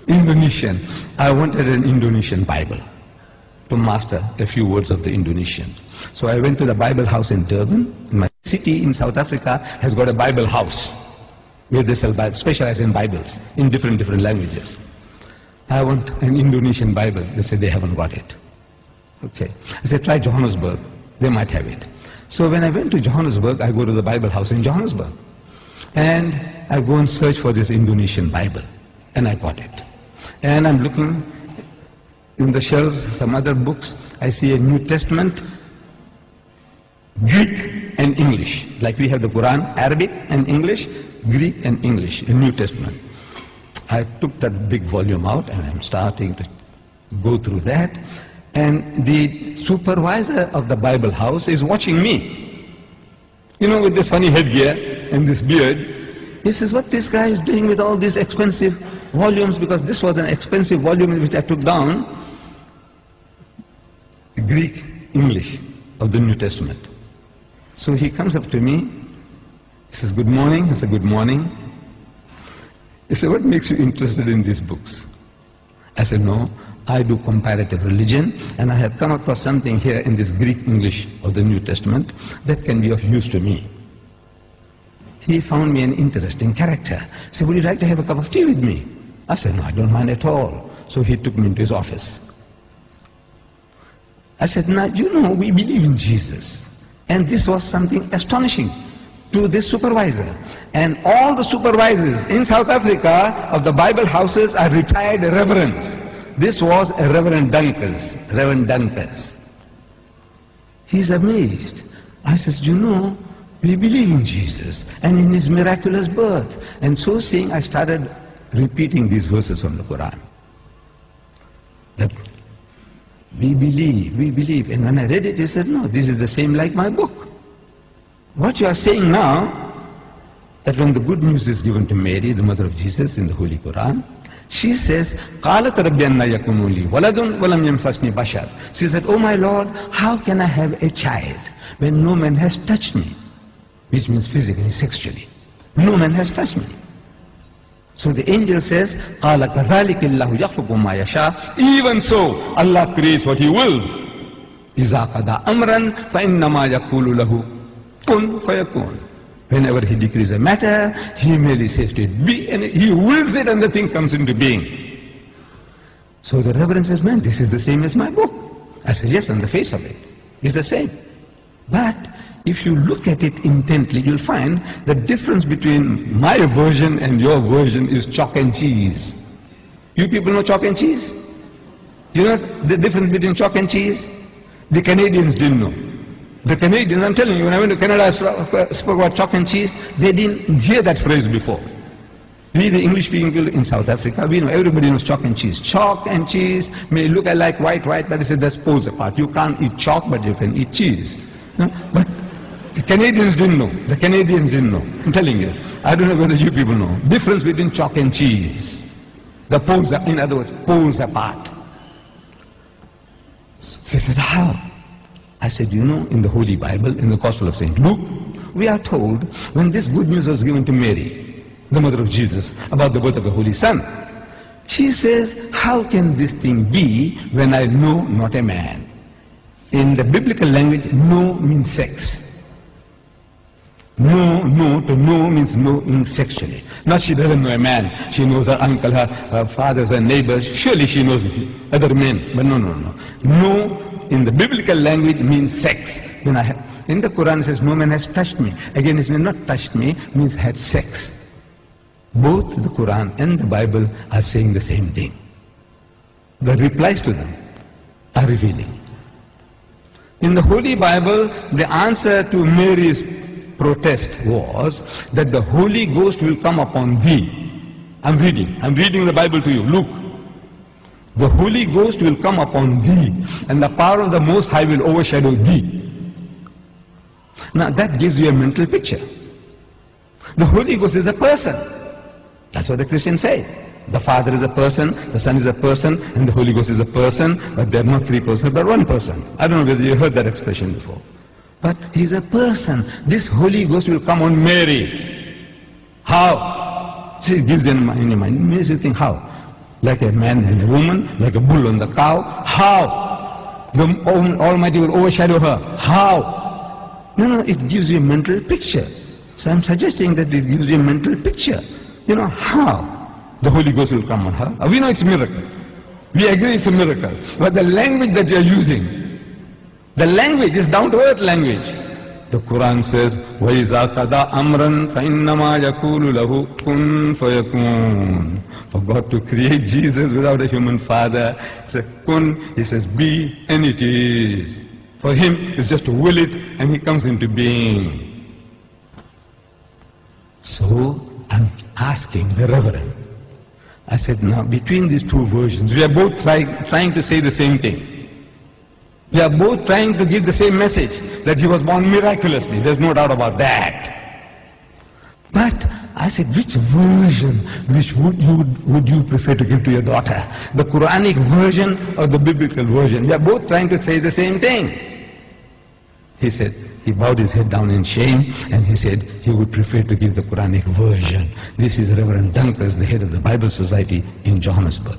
Indonesian. I wanted an Indonesian Bible to master a few words of the Indonesian. So I went to the Bible house in Durban. My city in South Africa has got a Bible house where they specialize in Bibles in different languages. I want an Indonesian Bible. They said they haven't got it. Okay. I said, try Johannesburg. They might have it. So when I went to Johannesburg, I go to the Bible house in Johannesburg. And I go and search for this Indonesian Bible. And I got it. And I'm looking in the shelves, some other books. I see a New Testament, Greek and English. Like we have the Quran, Arabic and English, Greek and English, a New Testament. I took that big volume out and I'm starting to go through that. And the supervisor of the Bible house is watching me. You know, with this funny headgear and this beard. He says, what this guy is doing with all these expensive volumes, because this was an expensive volume which I took down, Greek, English of the New Testament. So he comes up to me, he says, good morning. I said, good morning. He said, what makes you interested in these books? I said, no, I do comparative religion, and I have come across something here in this Greek English of the New Testament that can be of use to me. He found me an interesting character. He said, would you like to have a cup of tea with me? I said, no, I don't mind at all. So he took me into his office. I said, now, you know, we believe in Jesus. And this was something astonishing to this supervisor. And all the supervisors in South Africa of the Bible houses are retired reverends. This was a Reverend Dunkers. He's amazed. I says, you know, we believe in Jesus and in his miraculous birth. And so saying, I started repeating these verses from the Quran. That we believe. And when I read it, he said, no, this is the same like my book. What you are saying now, that when the good news is given to Mary, the mother of Jesus, in the Holy Quran, she says, قَالَتْ رَبِّ أَنَّ يَكُونُ لِي وَلَدٌ وَلَمْ يَمْسَسْنِي بَشَرٌ. She said, oh my Lord, how can I have a child when no man has touched me? Which means physically, sexually. No man has touched me. So the angel says, قَالَ كَذَلِكِ اللَّهُ يَخْلُقُ مَا يَشَاءُ. Even so, Allah creates what He wills. إِذَا قَضَى أَمْرًا فَإِنَّمَا يَقُولُ لَهُ كُن فَيَكُونُ. Whenever He decrees a matter, He merely says to it, be, and He wills it and the thing comes into being. So the Reverend says, man, this is the same as my book. I said, yes, on the face of it, it's the same. But if you look at it intently, you'll find the difference between my version and your version is chalk and cheese. You people know chalk and cheese? You know the difference between chalk and cheese? The Canadians didn't know. The Canadians, I'm telling you, when I went to Canada, I spoke about chalk and cheese. They didn't hear that phrase before. We, the English people in South Africa, we know, everybody knows chalk and cheese. Chalk and cheese may look like white, but it says that's poles apart. You can't eat chalk, but you can eat cheese. No? But the Canadians didn't know. The Canadians didn't know. I'm telling you. I don't know whether you people know. Difference between chalk and cheese. The poles are, in other words, poles apart. So they said, how? I said, you know, in the Holy Bible, in the Gospel of St. Luke, we are told when this good news was given to Mary, the mother of Jesus, about the birth of the Holy Son, she says, how can this thing be when I know not a man? In the biblical language, know means sex. No to know means knowing sexually. Not she doesn't know a man. She knows her uncle, her fathers, her neighbors. Surely she knows other men. But no. No in the biblical language means sex. In the Quran it says, no man has touched me. Again, it means not touched me, means had sex. Both the Quran and the Bible are saying the same thing. The replies to them are revealing. In the Holy Bible, the answer to Mary's protest was that the Holy Ghost will come upon thee. I'm reading the Bible to you. Luke. The Holy Ghost will come upon thee, and the power of the Most High will overshadow thee. Now that gives you a mental picture. The Holy Ghost is a person. That's what the Christians say. The Father is a person, the Son is a person, and the Holy Ghost is a person, but they're not three persons, but one person. I don't know whether you heard that expression before. But He's a person. This Holy Ghost will come on Mary. How? See, it gives you in your mind. It makes you think, how? Like a man and a woman, like a bull and the cow. How? The Almighty will overshadow her. How? No, it gives you a mental picture. So I'm suggesting that it gives you a mental picture. How? The Holy Ghost will come on her. We know it's a miracle. We agree it's a miracle. But the language that you are using, the language is down to earth language. The Quran says, وَإِذَا قَضَى أَمْرًا فَإِنَّمَا يَقُولُ لَهُ كُن فَيَكُونُ. For God to create Jesus without a human father, it's a kun, he says be, and it is. For him, it's just to will it, and he comes into being. So, I'm asking the Reverend, I said, now between these two versions, we are both trying to say the same thing. We are both trying to give the same message, that he was born miraculously. There's no doubt about that. But I said, which version would you prefer to give to your daughter? The Quranic version or the biblical version? We are both trying to say the same thing. He said, he bowed his head down in shame, and he said he would prefer to give the Quranic version. This is Reverend Dunkers, the head of the Bible Society in Johannesburg.